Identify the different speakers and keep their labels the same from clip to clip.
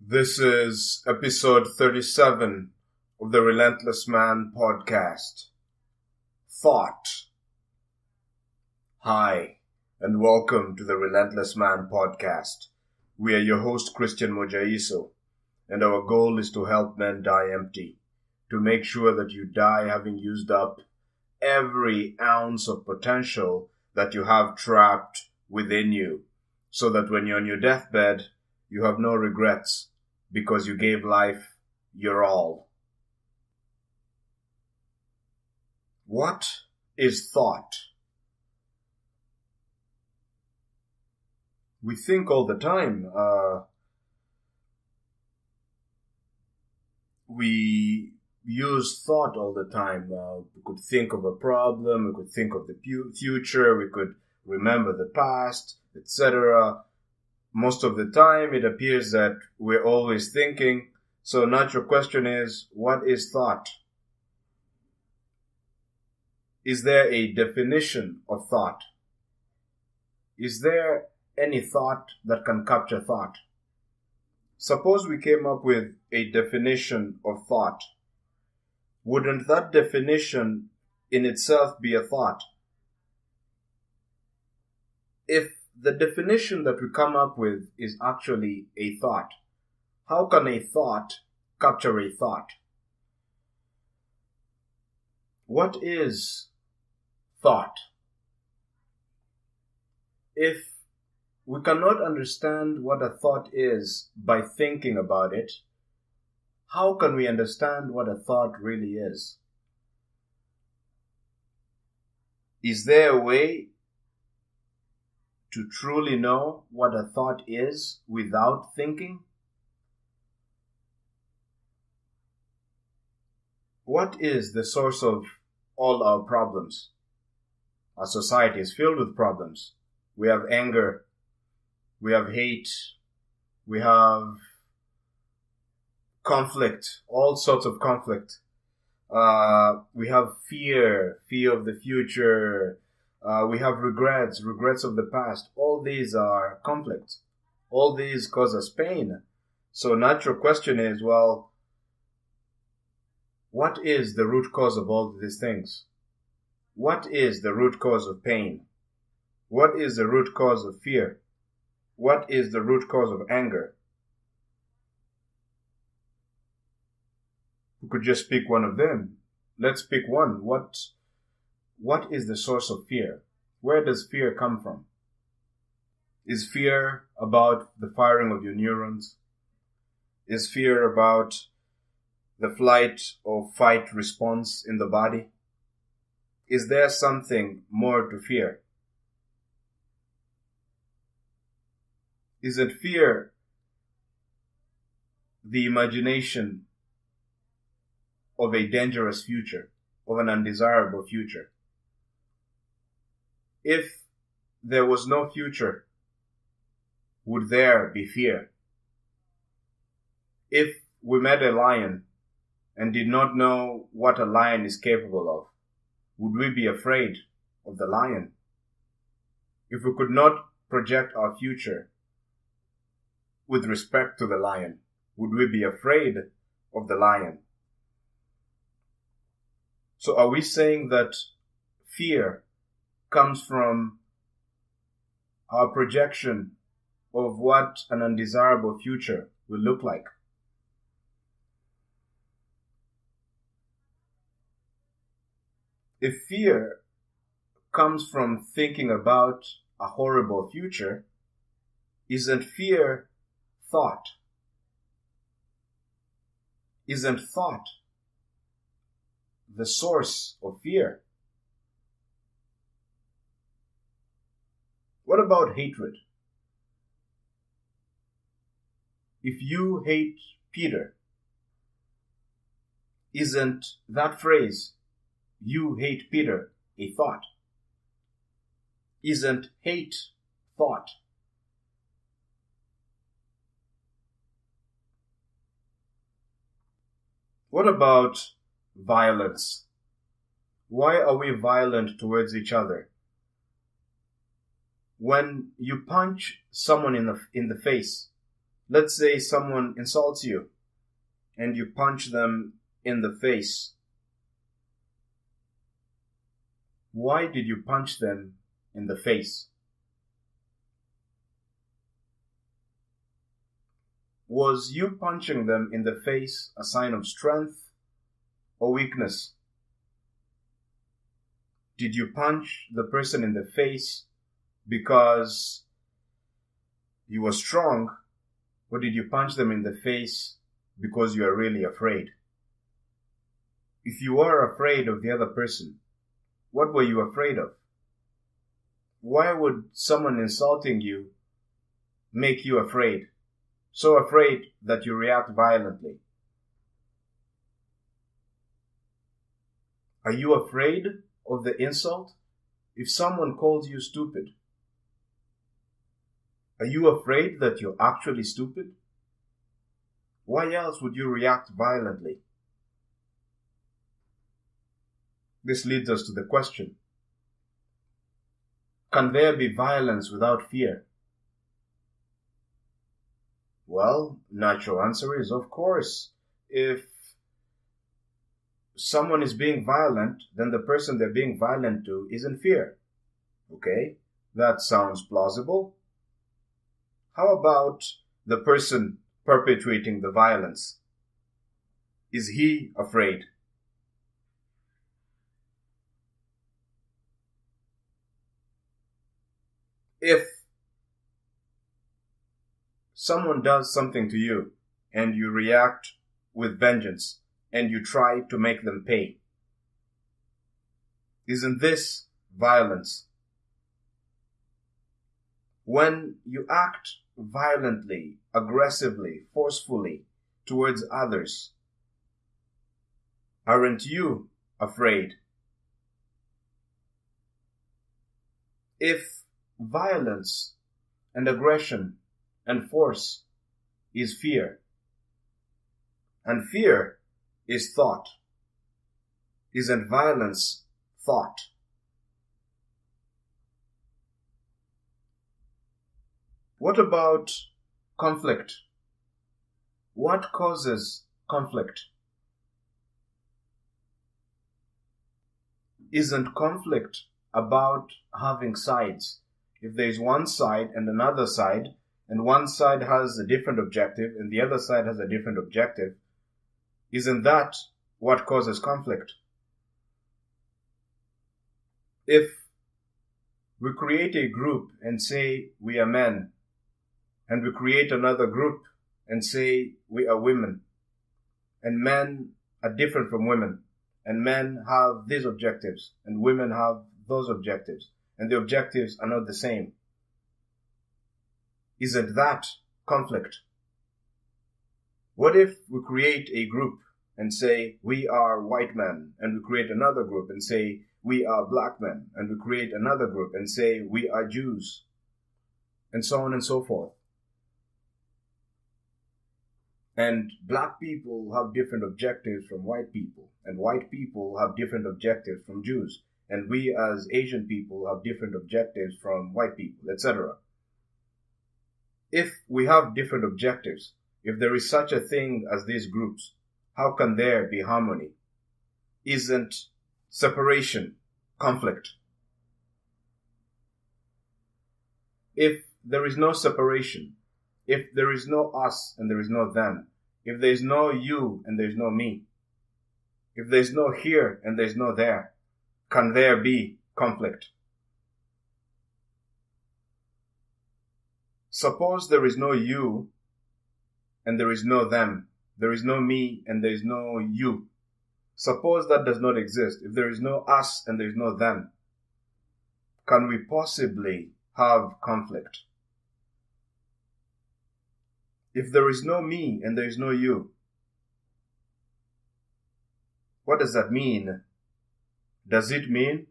Speaker 1: This is episode 37 of the Relentless Man podcast. Thought. Hi, and welcome to the Relentless Man podcast. We are your host, Christian Modjaiso, and our goal is to help men die empty, to make sure that you die having used up every ounce of potential that you have trapped within you, so that when you're on your deathbed, you have no regrets because you gave life your all. What is thought? We think all the time. We use thought all the time. We could think of a problem, we could think of the future, we could remember the past, etcetera. Most of the time, it appears that we're always thinking. So, natural question is, what is thought? Is there a definition of thought? Is there any thought that can capture thought? Suppose we came up with a definition of thought. Wouldn't that definition in itself be a thought? If the definition that we come up with is actually a thought, how can a thought capture a thought? What is thought? If we cannot understand what a thought is by thinking about it, how can we understand what a thought really is? Is there a way to truly know what a thought is without thinking? What is the source of all our problems? Our society is filled with problems. We have anger, we have hate, we have conflict, all sorts of conflict. We have fear of the future. We have regrets of the past. All these are conflicts. All these cause us pain. So natural question is, well, what is the root cause of all these things? What is the root cause of pain? What is the root cause of fear? What is the root cause of anger? We could just pick one of them. Let's pick one. What is the source of fear? Where does fear come from? Is fear about the firing of your neurons? Is fear about the flight or fight response in the body? Is there something more to fear? Isn't fear the imagination of a dangerous future, of an undesirable future? If there was no future, would there be fear? If we met a lion and did not know what a lion is capable of, would we be afraid of the lion? If we could not project our future with respect to the lion, would we be afraid of the lion? So are we saying that fear comes from our projection of what an undesirable future will look like? If fear comes from thinking about a horrible future, isn't fear thought? Isn't thought the source of fear? What about hatred? If you hate Peter, isn't that phrase, "you hate Peter," a thought? Isn't hate thought? What about violence? Why are we violent towards each other? When you punch someone in the face, Let's say someone insults you and you punch them in the face. Why did you punch them in the face? Was you punching them in the face a sign of strength or weakness? Did you punch the person in the face because you were strong, or did you punch them in the face because you are really afraid? If you are afraid of the other person, what were you afraid of? Why would someone insulting you make you afraid? So afraid that you react violently. Are you afraid of the insult? If someone calls you stupid, are you afraid that you're actually stupid? Why else would you react violently? This leads us to the question: can there be violence without fear? Well, natural answer is of course. If someone is being violent, then the person they're being violent to is in fear. Okay, that sounds plausible. How about the person perpetrating the violence? Is he afraid? If someone does something to you and you react with vengeance and you try to make them pay, isn't this violence? When you act violently, aggressively, forcefully towards others, aren't you afraid? If violence and aggression and force is fear, and fear is thought, isn't violence thought? What about conflict? What causes conflict? Isn't conflict about having sides? If there's one side and another side, and one side has a different objective and the other side has a different objective, isn't that what causes conflict? If we create a group and say we are men, and we create another group and say we are women, and men are different from women, and men have these objectives and women have those objectives, and the objectives are not the same, isn't that conflict? What if we create a group and say we are white men, and we create another group and say we are black men, and we create another group and say we are Jews, and so on and so forth? And black people have different objectives from white people, and white people have different objectives from Jews, and we as Asian people have different objectives from white people, etc. If we have different objectives, if there is such a thing as these groups, how can there be harmony? Isn't separation conflict? If there is no separation, if there is no us and there is no them, if there is no you and there is no me, if there is no here and there is no there, can there be conflict? Suppose there is no you and there is no them, there is no me and there is no you. Suppose that does not exist. If there is no us and there is no them, can we possibly have conflict? If there is no me and there is no you, what does that mean? Does it mean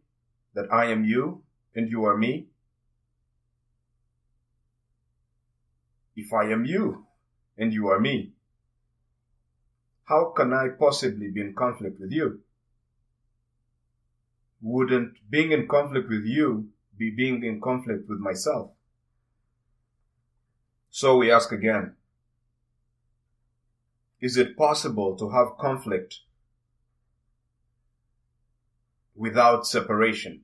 Speaker 1: that I am you and you are me? If I am you and you are me, how can I possibly be in conflict with you? Wouldn't being in conflict with you be being in conflict with myself? So we ask again, Is it possible to have conflict without separation?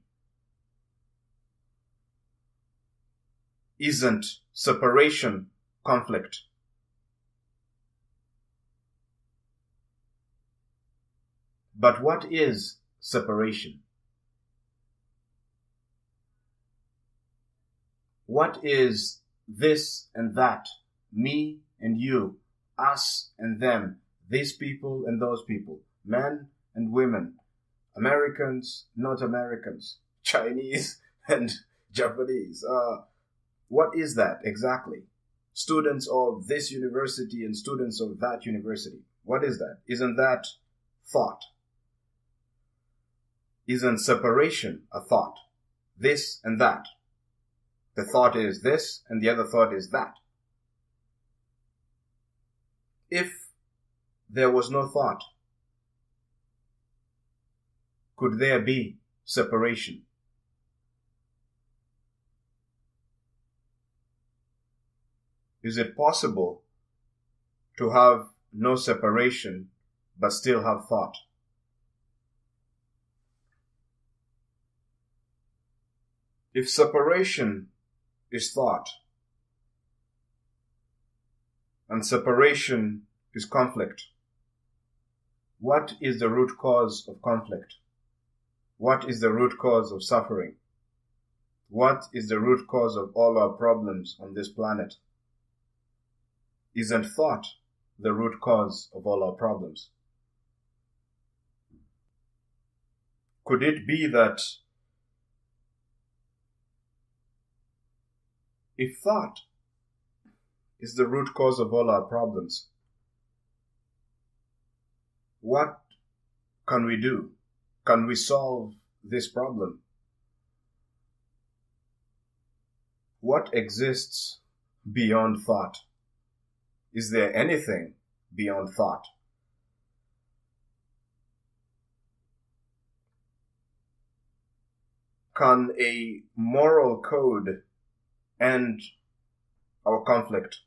Speaker 1: Isn't separation conflict? But what is separation? What is this and that, me and you, us and them, these people and those people, men and women, Americans, not Americans, Chinese and Japanese? What is that exactly? Students of this university and students of that university. What is that? Isn't that thought? Isn't separation a thought? This and that. The thought is this and the other thought is that. If there was no thought, could there be separation? Is it possible to have no separation but still have thought? If separation is thought and separation is conflict, what is the root cause of conflict? What is the root cause of suffering? What is the root cause of all our problems on this planet? Isn't thought the root cause of all our problems? Could it be that if thought is the root cause of all our problems, what can we do? Can we solve this problem? What exists beyond thought? Is there anything beyond thought? Can a moral code end our conflict?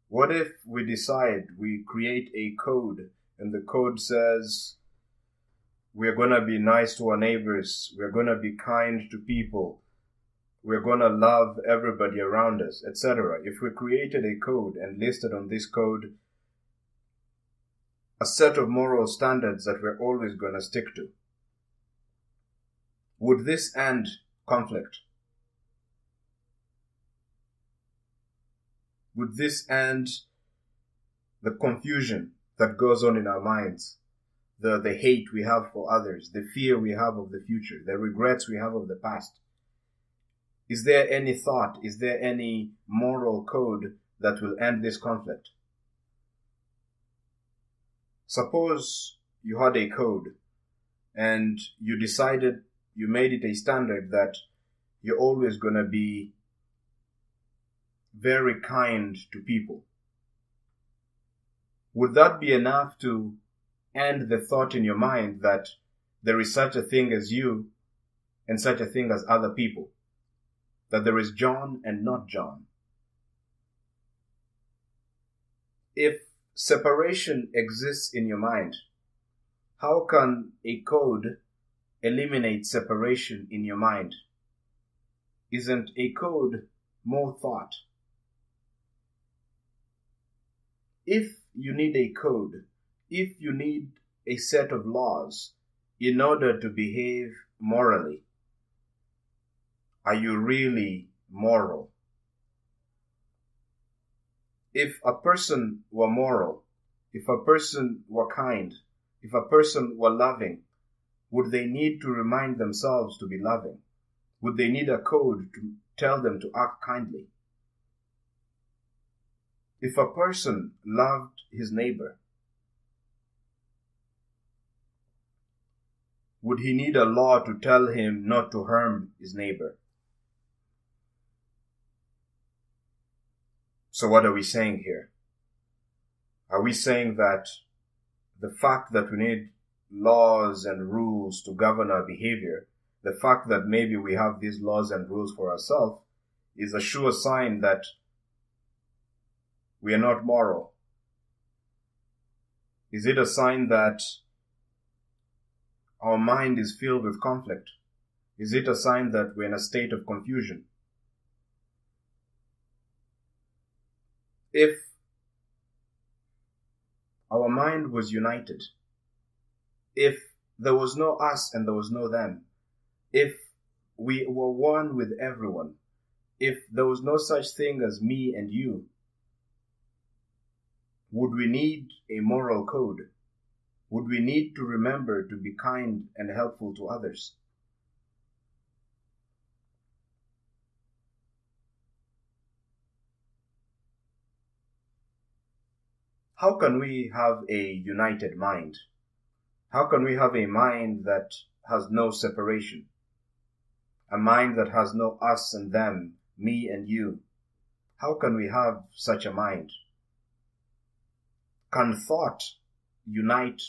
Speaker 1: What if we decide, we create a code, and the code says we're going to be nice to our neighbors, we're going to be kind to people, we're going to love everybody around us, etc. If we created a code and listed on this code a set of moral standards that we're always going to stick to, would this end conflict? Would this end the confusion that goes on in our minds, the hate we have for others, the fear we have of the future, the regrets we have of the past? Is there any thought, is there any moral code that will end this conflict? Suppose you had a code and you decided, you made it a standard that you're always going to be very kind to people. Would that be enough to end the thought in your mind that there is such a thing as you and such a thing as other people? That there is John and not John? If separation exists in your mind, how can a code eliminate separation in your mind? Isn't a code more thought? If you need a code, if you need a set of laws in order to behave morally, are you really moral? If a person were moral, if a person were kind, if a person were loving, would they need to remind themselves to be loving? Would they need a code to tell them to act kindly? If a person loved his neighbor, would he need a law to tell him not to harm his neighbor? So what are we saying here? Are we saying that the fact that we need laws and rules to govern our behavior, the fact that maybe we have these laws and rules for ourselves, is a sure sign that we are not moral? Is it a sign that our mind is filled with conflict? Is it a sign that we're in a state of confusion? If our mind was united, if there was no us and there was no them, if we were one with everyone, if there was no such thing as me and you, would we need a moral code? Would we need to remember to be kind and helpful to others? How can we have a united mind? How can we have a mind that has no separation? A mind that has no us and them, me and you. How can we have such a mind? Can thought unite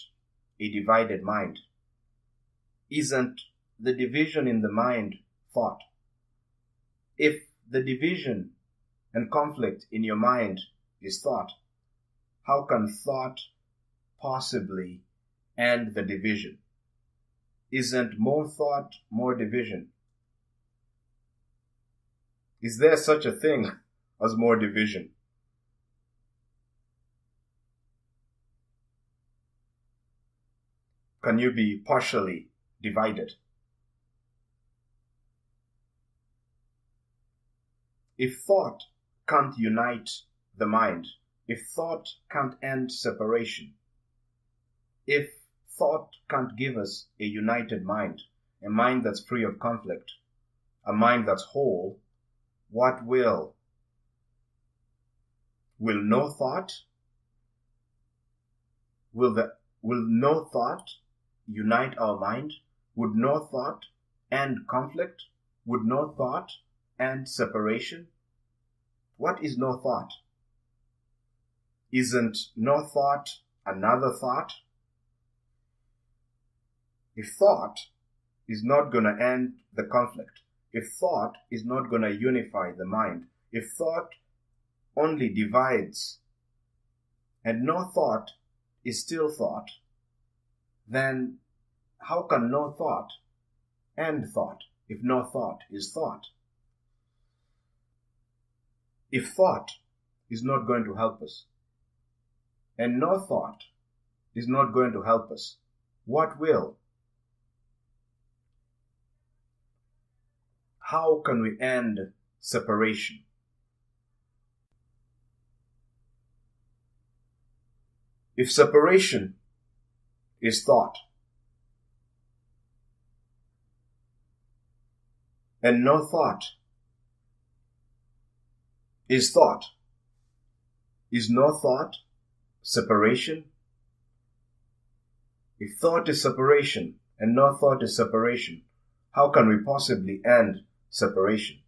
Speaker 1: a divided mind? Isn't the division in the mind thought? If the division and conflict in your mind is thought, how can thought possibly end the division? Isn't more thought more division? Is there such a thing as more division? Can you be partially divided? If thought can't unite the mind, if thought can't end separation, if thought can't give us a united mind, a mind that's free of conflict, a mind that's whole, what will? Will no thought? Will no thought unite our mind? Would no thought end conflict? Would no thought end separation? What is no thought? Isn't no thought another thought? If thought is not going to end the conflict, if thought is not going to unify the mind, if thought only divides and no thought is still thought, then how can no thought end thought if no thought is thought? If thought is not going to help us and no thought is not going to help us, what will? How can we end separation? If separation is thought and no thought is thought, is no thought separation? If thought is separation and no thought is separation, how can we possibly end separation?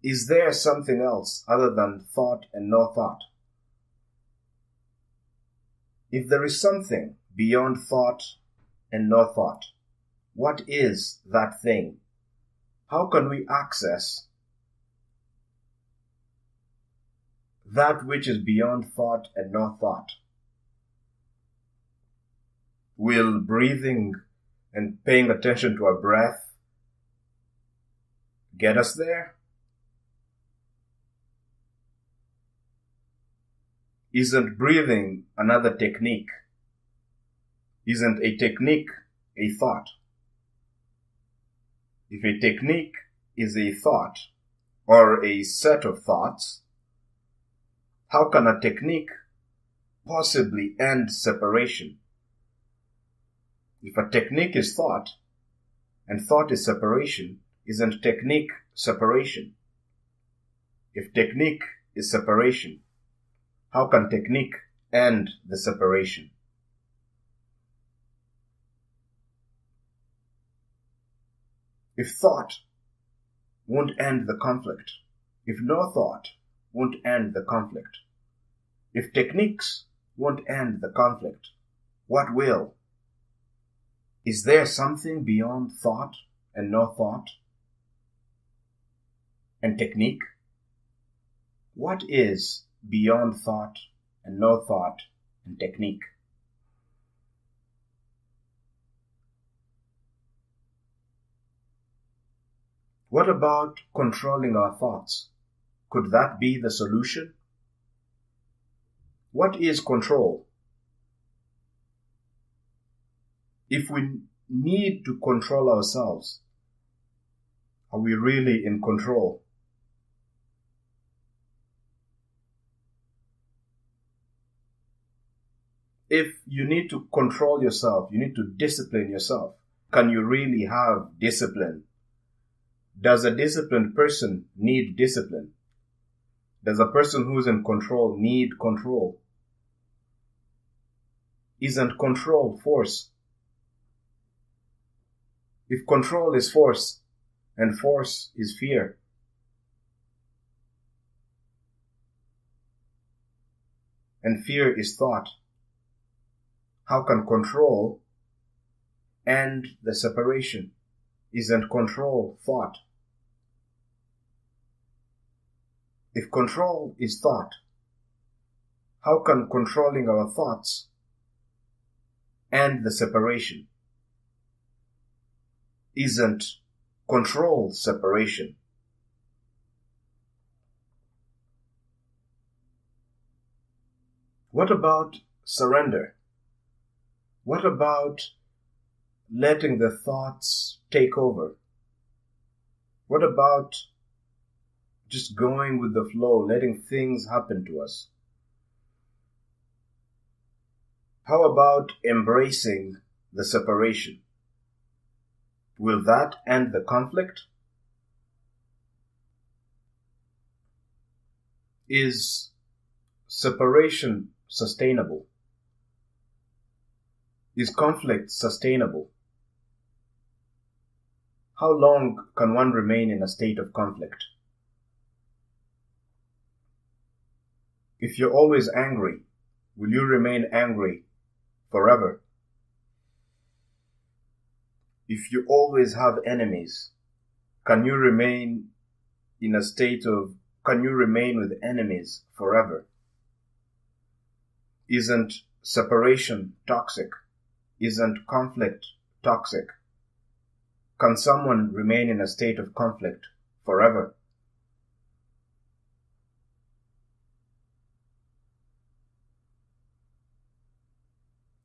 Speaker 1: Is there something else other than thought and no thought? If there is something beyond thought and no thought, what is that thing? How can we access that which is beyond thought and no thought? Will breathing and paying attention to our breath get us there? Isn't breathing another technique? Isn't a technique a thought? If a technique is a thought or a set of thoughts, how can a technique possibly end separation? If a technique is thought and thought is separation, isn't technique separation? If technique is separation, how can technique end the separation? If thought won't end the conflict, if no thought won't end the conflict, if techniques won't end the conflict, what will? Is there something beyond thought and no thought and technique? What is beyond thought and no thought and technique. What about controlling our thoughts? Could that be the solution? What is control? If we need to control ourselves, are we really in control? If you need to control yourself, you need to discipline yourself, can you really have discipline? Does a disciplined person need discipline? Does a person who's in control need control? Isn't control force? If control is force, and force is fear, and fear is thought, how can control end the separation? Isn't control thought? If control is thought, how can controlling our thoughts end the separation? Isn't control separation? What about surrender? What about letting the thoughts take over? What about just going with the flow, letting things happen to us? How about embracing the separation? Will that end the conflict? Is separation sustainable? Is conflict sustainable? How long can one remain in a state of conflict? If you're always angry, will you remain angry forever? If you always have enemies, can you remain with enemies forever? Isn't separation toxic? Isn't conflict toxic? Can someone remain in a state of conflict forever?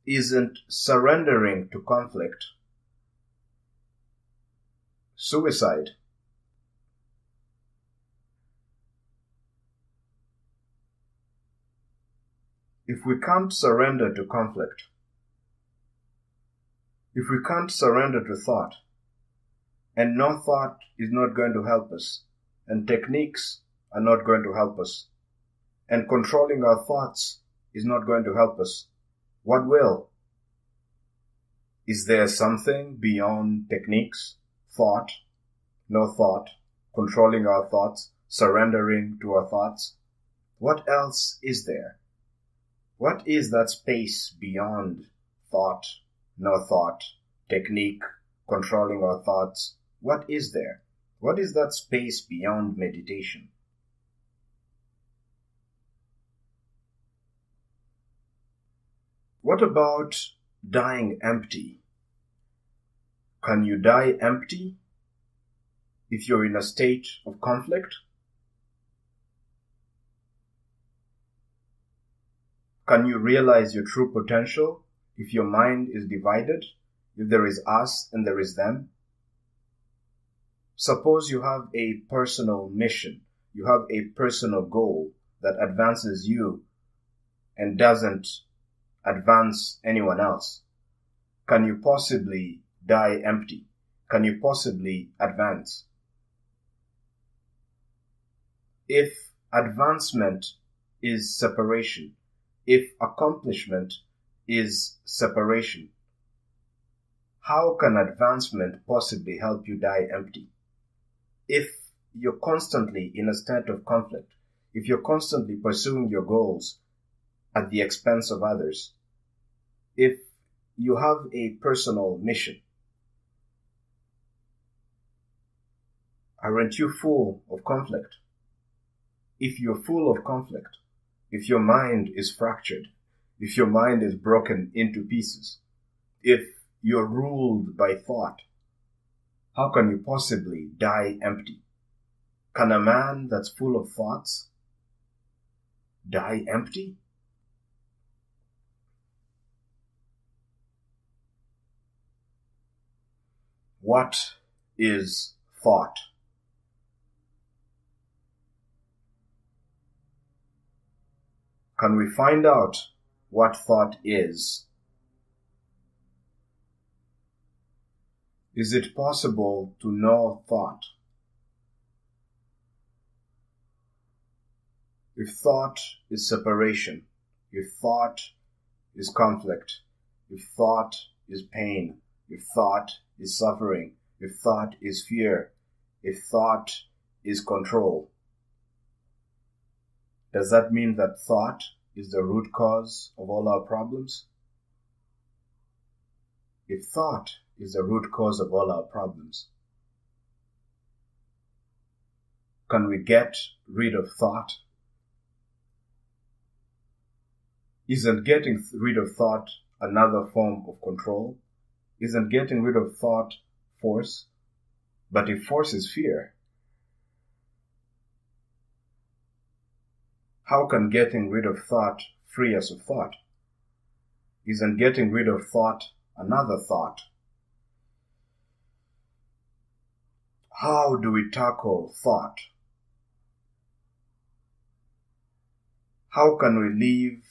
Speaker 1: Isn't surrendering to conflict suicide? If we can't surrender to conflict, if we can't surrender to thought, and no thought is not going to help us, and techniques are not going to help us, and controlling our thoughts is not going to help us, what will? Is there something beyond techniques, thought, no thought, controlling our thoughts, surrendering to our thoughts? What else is there? What is that space beyond thought, no thought, technique, controlling our thoughts? What is there? What is that space beyond meditation? What about dying empty? Can you die empty if you're in a state of conflict? Can you realize your true potential if your mind is divided, if there is us and there is them? Suppose you have a personal mission, you have a personal goal that advances you and doesn't advance anyone else. Can you possibly die empty? Can you possibly advance? If advancement is separation, if accomplishment is separation, how can advancement possibly help you die empty? If you're constantly in a state of conflict, if you're constantly pursuing your goals at the expense of others, if you have a personal mission, aren't you full of conflict? If you're full of conflict, if your mind is fractured, if your mind is broken into pieces, if you're ruled by thought, how can you possibly die empty? Can a man that's full of thoughts die empty? What is thought? Can we find out what thought is? Is it possible to know thought? If thought is separation, if thought is conflict, if thought is pain, if thought is suffering, if thought is fear, if thought is control, does that mean that thought is the root cause of all our problems? If thought is the root cause of all our problems, can we get rid of thought? Isn't getting rid of thought another form of control? Isn't getting rid of thought force? But if force is fear, how can getting rid of thought free us of thought? Isn't getting rid of thought another thought? How do we tackle thought? How can we live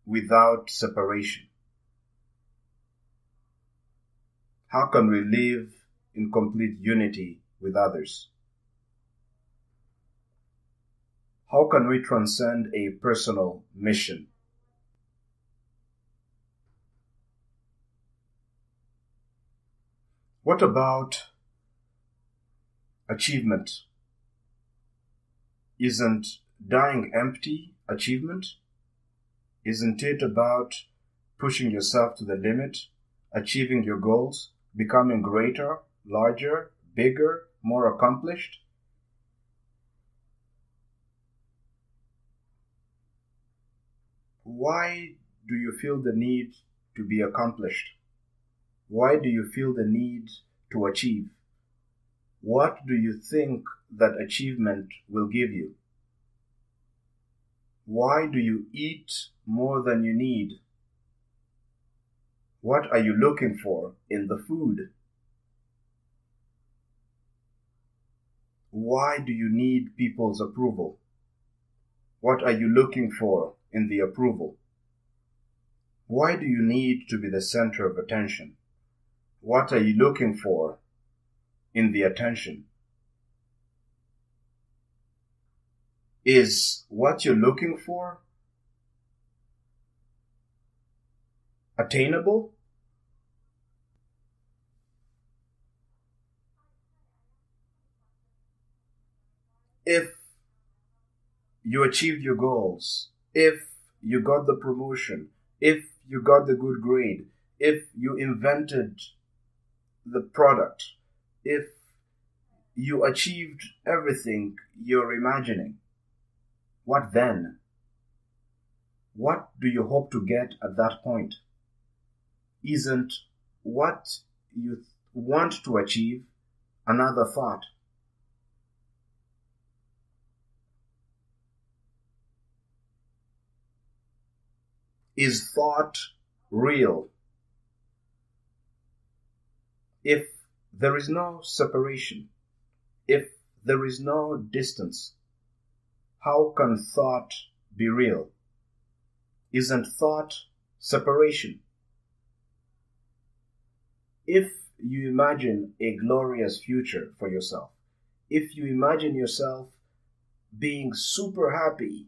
Speaker 1: without separation? How can we live in complete unity with others? How can we transcend a personal mission? What about achievement? Isn't dying empty achievement? Isn't it about pushing yourself to the limit, achieving your goals, becoming greater, larger, bigger, more accomplished? Why do you feel the need to be accomplished? Why do you feel the need to achieve? What do you think that achievement will give you? Why do you eat more than you need? What are you looking for in the food? Why do you need people's approval? What are you looking for in the approval? Why do you need to be the center of attention? What are you looking for in the attention? Is what you're looking for attainable? If you achieved your goals, if you got the promotion, if you got the good grade, if you invented the product, if you achieved everything you're imagining, what then? What do you hope to get at that point? Isn't what you want to achieve another thought? Is thought real? If there is no separation, if there is no distance, how can thought be real? Isn't thought separation? If you imagine a glorious future for yourself, if you imagine yourself being super happy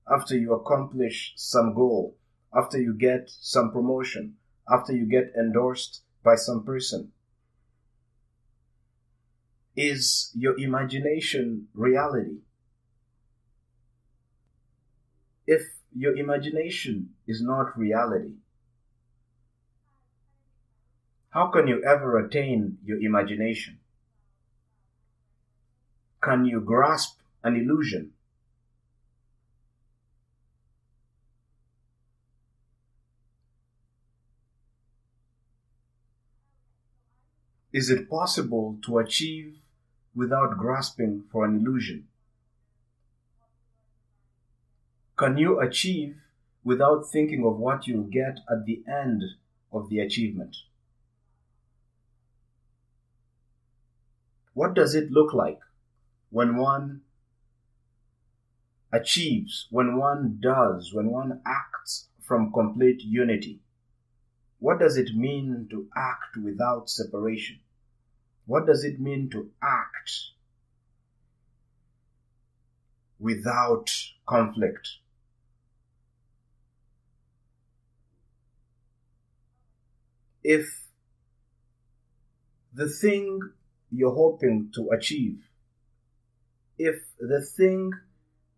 Speaker 1: after you accomplish some goal, after you get some promotion, after you get endorsed by some person, is your imagination reality? If your imagination is not reality, how can you ever attain your imagination? Can you grasp an illusion? Is it possible to achieve without grasping for an illusion? Can you achieve without thinking of what you'll get at the end of the achievement? What does it look like when one achieves, when one does, when one acts from complete unity? What does it mean to act without separation? What does it mean to act without conflict? If the thing you're hoping to achieve, if the thing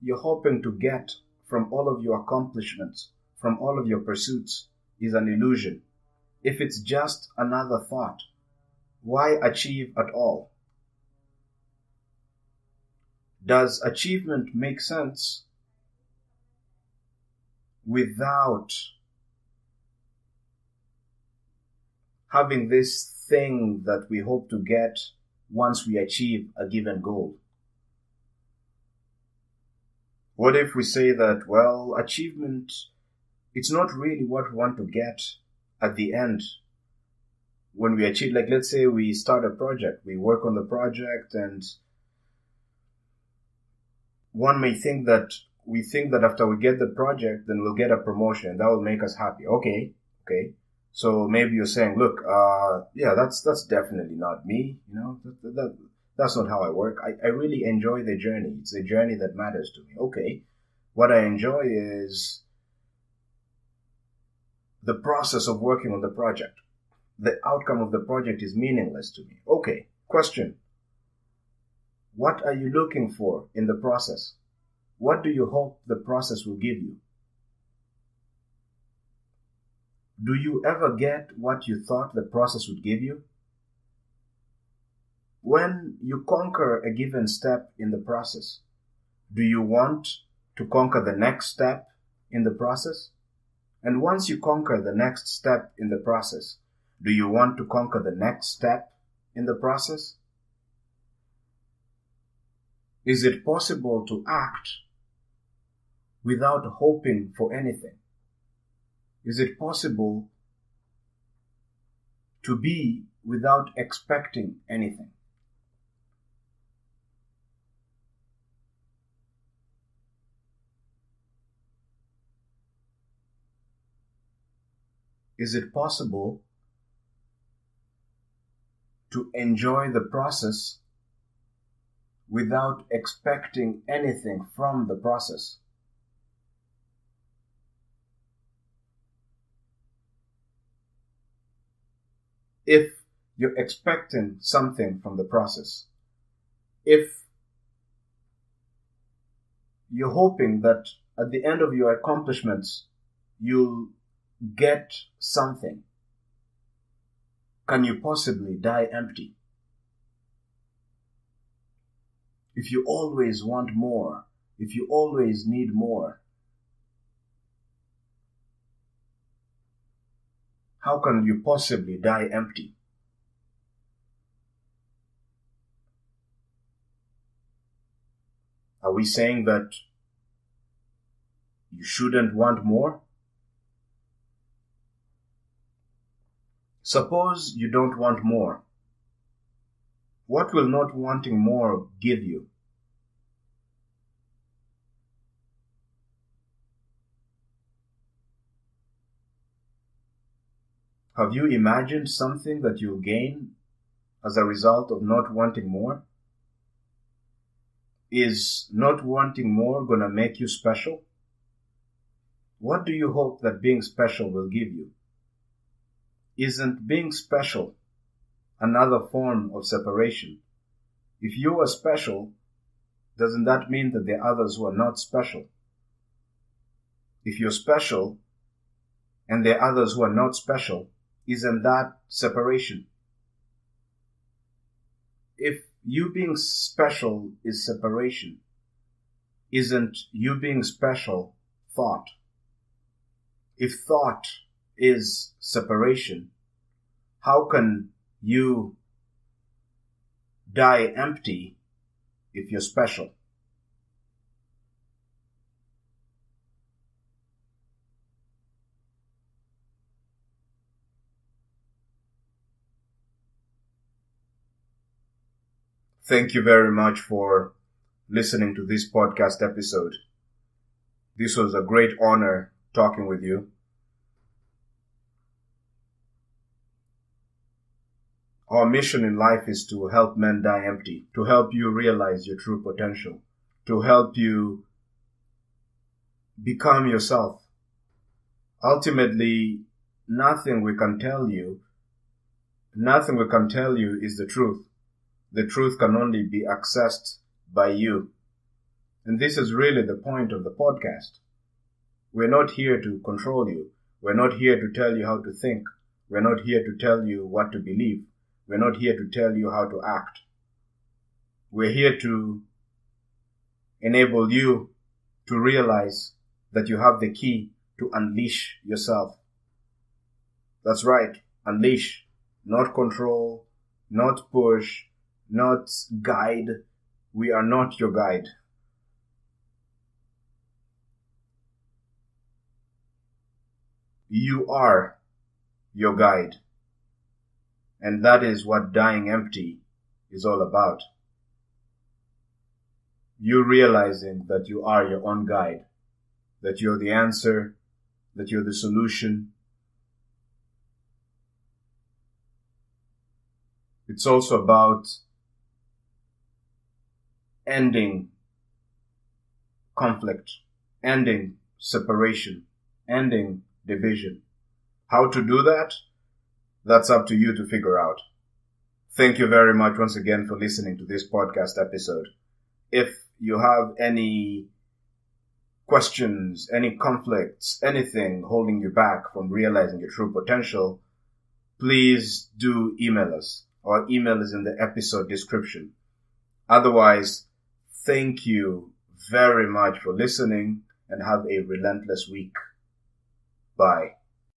Speaker 1: you're hoping to get from all of your accomplishments, from all of your pursuits, is an illusion, if it's just another thought, why achieve at all? Does achievement make sense without having this thing that we hope to get once we achieve a given goal? What if we say that, well, achievement, it's not really what we want to get at the end when we achieve, like let's say we start a project, we work on the project, and one may think that we think that after we get the project, then we'll get a promotion. That will make us happy. Okay. So maybe you're saying, look, yeah, that's definitely not me. You know, that's not how I work. I really enjoy the journey. It's the journey that matters to me. Okay. What I enjoy is the process of working on the project. The outcome of the project is meaningless to me. Okay. Question. What are you looking for in the process? What do you hope the process will give you? Do you ever get what you thought the process would give you? When you conquer a given step in the process, do you want to conquer the next step in the process? And once you conquer the next step in the process, do you want to conquer the next step in the process? Is it possible to act without hoping for anything? Is it possible to be without expecting anything? Is it possible to enjoy the process without expecting anything from the process? If you're expecting something from the process, if you're hoping that at the end of your accomplishments you'll get something, can you possibly die empty? If you always want more, if you always need more, how can you possibly die empty? Are we saying that you shouldn't want more? Suppose you don't want more. What will not wanting more give you? Have you imagined something that you'll gain as a result of not wanting more? Is not wanting more gonna make you special? What do you hope that being special will give you? Isn't being special another form of separation? If you are special, doesn't that mean that there are others who are not special? If you're special and there are others who are not special, isn't that separation? If you being special is separation, isn't you being special thought? If thought is separation, how can you die empty if you're special. Thank you very much for listening to this podcast episode. This was a great honor talking with you. Our mission in life is to help men die empty, to help you realize your true potential, to help you become yourself. Ultimately, nothing we can tell you is the truth. The truth can only be accessed by you. And this is really the point of the podcast. We're not here to control you. We're not here to tell you how to think. We're not here to tell you what to believe. We're not here to tell you how to act. We're here to enable you to realize that you have the key to unleash yourself. That's right, unleash, not control, not push, not guide. We are not your guide. You are your guide. And that is what dying empty is all about. You realizing that you are your own guide, that you're the answer, that you're the solution. It's also about ending conflict, ending separation, ending division. How to do that? That's up to you to figure out. Thank you very much once again for listening to this podcast episode. If you have any questions, any conflicts, anything holding you back from realizing your true potential, please do email us. Our email is in the episode description. Otherwise, thank you very much for listening and have a relentless week. Bye.